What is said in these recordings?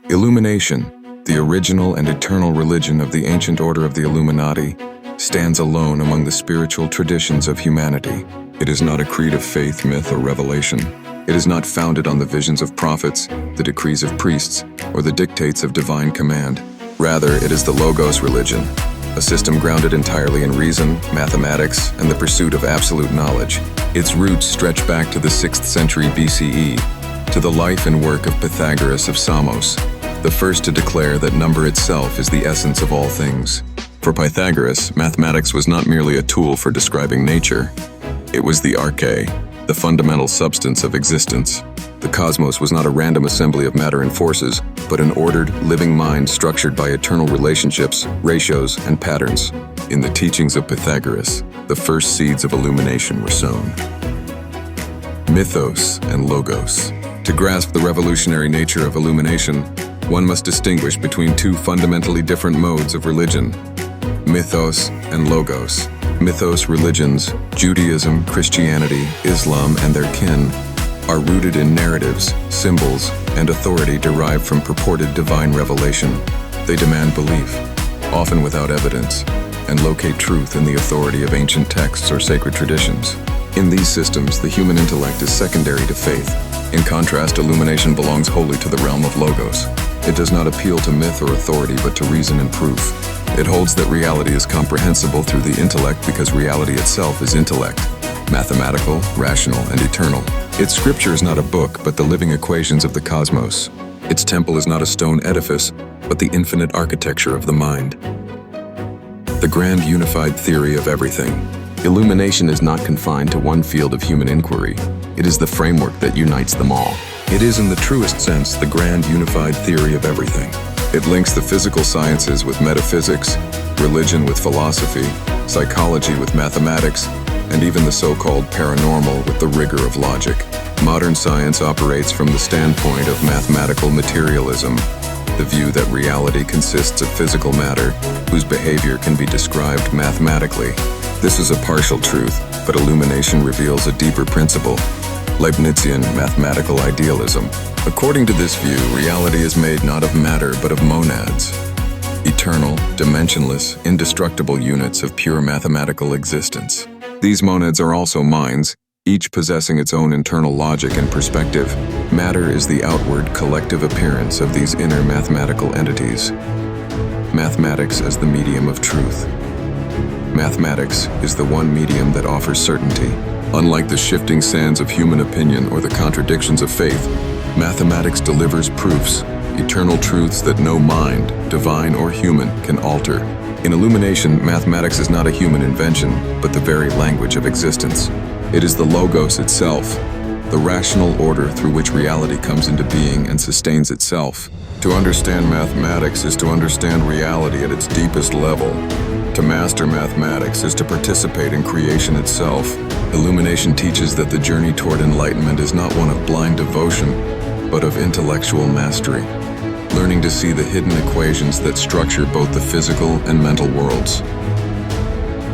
Illumination, the original and eternal religion of the ancient order of the Illuminati, stands alone among the spiritual traditions of humanity. It is not a creed of faith, myth, or revelation. It is not founded on the visions of prophets, the decrees of priests, or the dictates of divine command. Rather, it is the Logos religion, a system grounded entirely in reason, mathematics, and the pursuit of absolute knowledge. Its roots stretch back to the 6th century BCE, to the life and work of Pythagoras of Samos, the first to declare that number itself is the essence of all things. For Pythagoras, mathematics was not merely a tool for describing nature. It was the arche, the fundamental substance of existence. The cosmos was not a random assembly of matter and forces, but an ordered, living mind structured by eternal relationships, ratios, and patterns. In the teachings of Pythagoras, the first seeds of illumination were sown. Mythos and Logos. To grasp the revolutionary nature of illumination, one must distinguish between two fundamentally different modes of religion: mythos and logos. Mythos religions, Judaism, Christianity, Islam, and their kin, are rooted in narratives, symbols, and authority derived from purported divine revelation. They demand belief, often without evidence, and locate truth in the authority of ancient texts or sacred traditions. In these systems, the human intellect is secondary to faith. In contrast, illumination belongs wholly to the realm of logos. It does not appeal to myth or authority, but to reason and proof. It holds that reality is comprehensible through the intellect because reality itself is intellect, mathematical, rational, and eternal. Its scripture is not a book, but the living equations of the cosmos. Its temple is not a stone edifice, but the infinite architecture of the mind. The grand unified theory of everything. Illumination is not confined to one field of human inquiry. It is the framework that unites them all. It is, in the truest sense, the grand unified theory of everything. It links the physical sciences with metaphysics, religion with philosophy, psychology with mathematics, and even the so-called paranormal with the rigor of logic. Modern science operates from the standpoint of mathematical materialism, the view that reality consists of physical matter whose behavior can be described mathematically. This is a partial truth, but illumination reveals a deeper principle: Leibnizian mathematical idealism. According to this view, reality is made not of matter but of monads, eternal, dimensionless, indestructible units of pure mathematical existence. These monads are also minds, each possessing its own internal logic and perspective. Matter is the outward, collective appearance of these inner mathematical entities. Mathematics as the medium of truth. Mathematics is the one medium that offers certainty. Unlike the shifting sands of human opinion or the contradictions of faith, mathematics delivers proofs, eternal truths that no mind, divine or human, can alter. In illumination, mathematics is not a human invention, but the very language of existence. It is the logos itself, the rational order through which reality comes into being and sustains itself. To understand mathematics is to understand reality at its deepest level. To master mathematics is to participate in creation itself. Illumination teaches that the journey toward enlightenment is not one of blind devotion, but of intellectual mastery, learning to see the hidden equations that structure both the physical and mental worlds.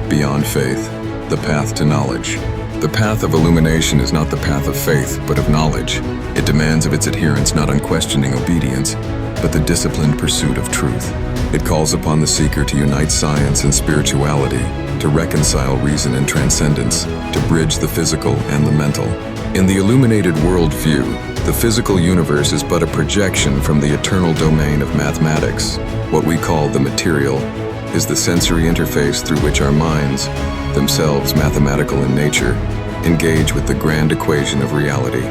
Beyond faith, the path to knowledge. The path of illumination is not the path of faith, but of knowledge. It demands of its adherents not unquestioning obedience, but the disciplined pursuit of truth. It calls upon the seeker to unite science and spirituality, to reconcile reason and transcendence, to bridge the physical and the mental. In the illuminated worldview, the physical universe is but a projection from the eternal domain of mathematics. What we call the material is the sensory interface through which our minds, themselves mathematical in nature, engage with the grand equation of reality.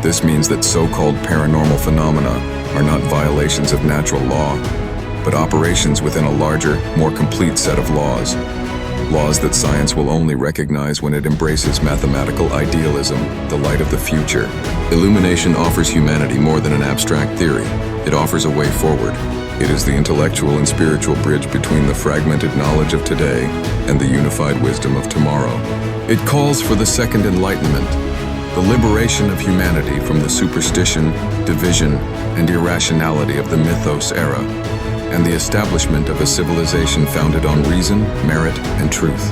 This means that so-called paranormal phenomena are not violations of natural law, but operations within a larger, more complete set of laws. Laws that science will only recognize when it embraces mathematical idealism, the light of the future. Illumination offers humanity more than an abstract theory. It offers a way forward. It is the intellectual and spiritual bridge between the fragmented knowledge of today and the unified wisdom of tomorrow. It calls for the second enlightenment, the liberation of humanity from the superstition, division, and irrationality of the mythos era, and the establishment of a civilization founded on reason, merit, and truth.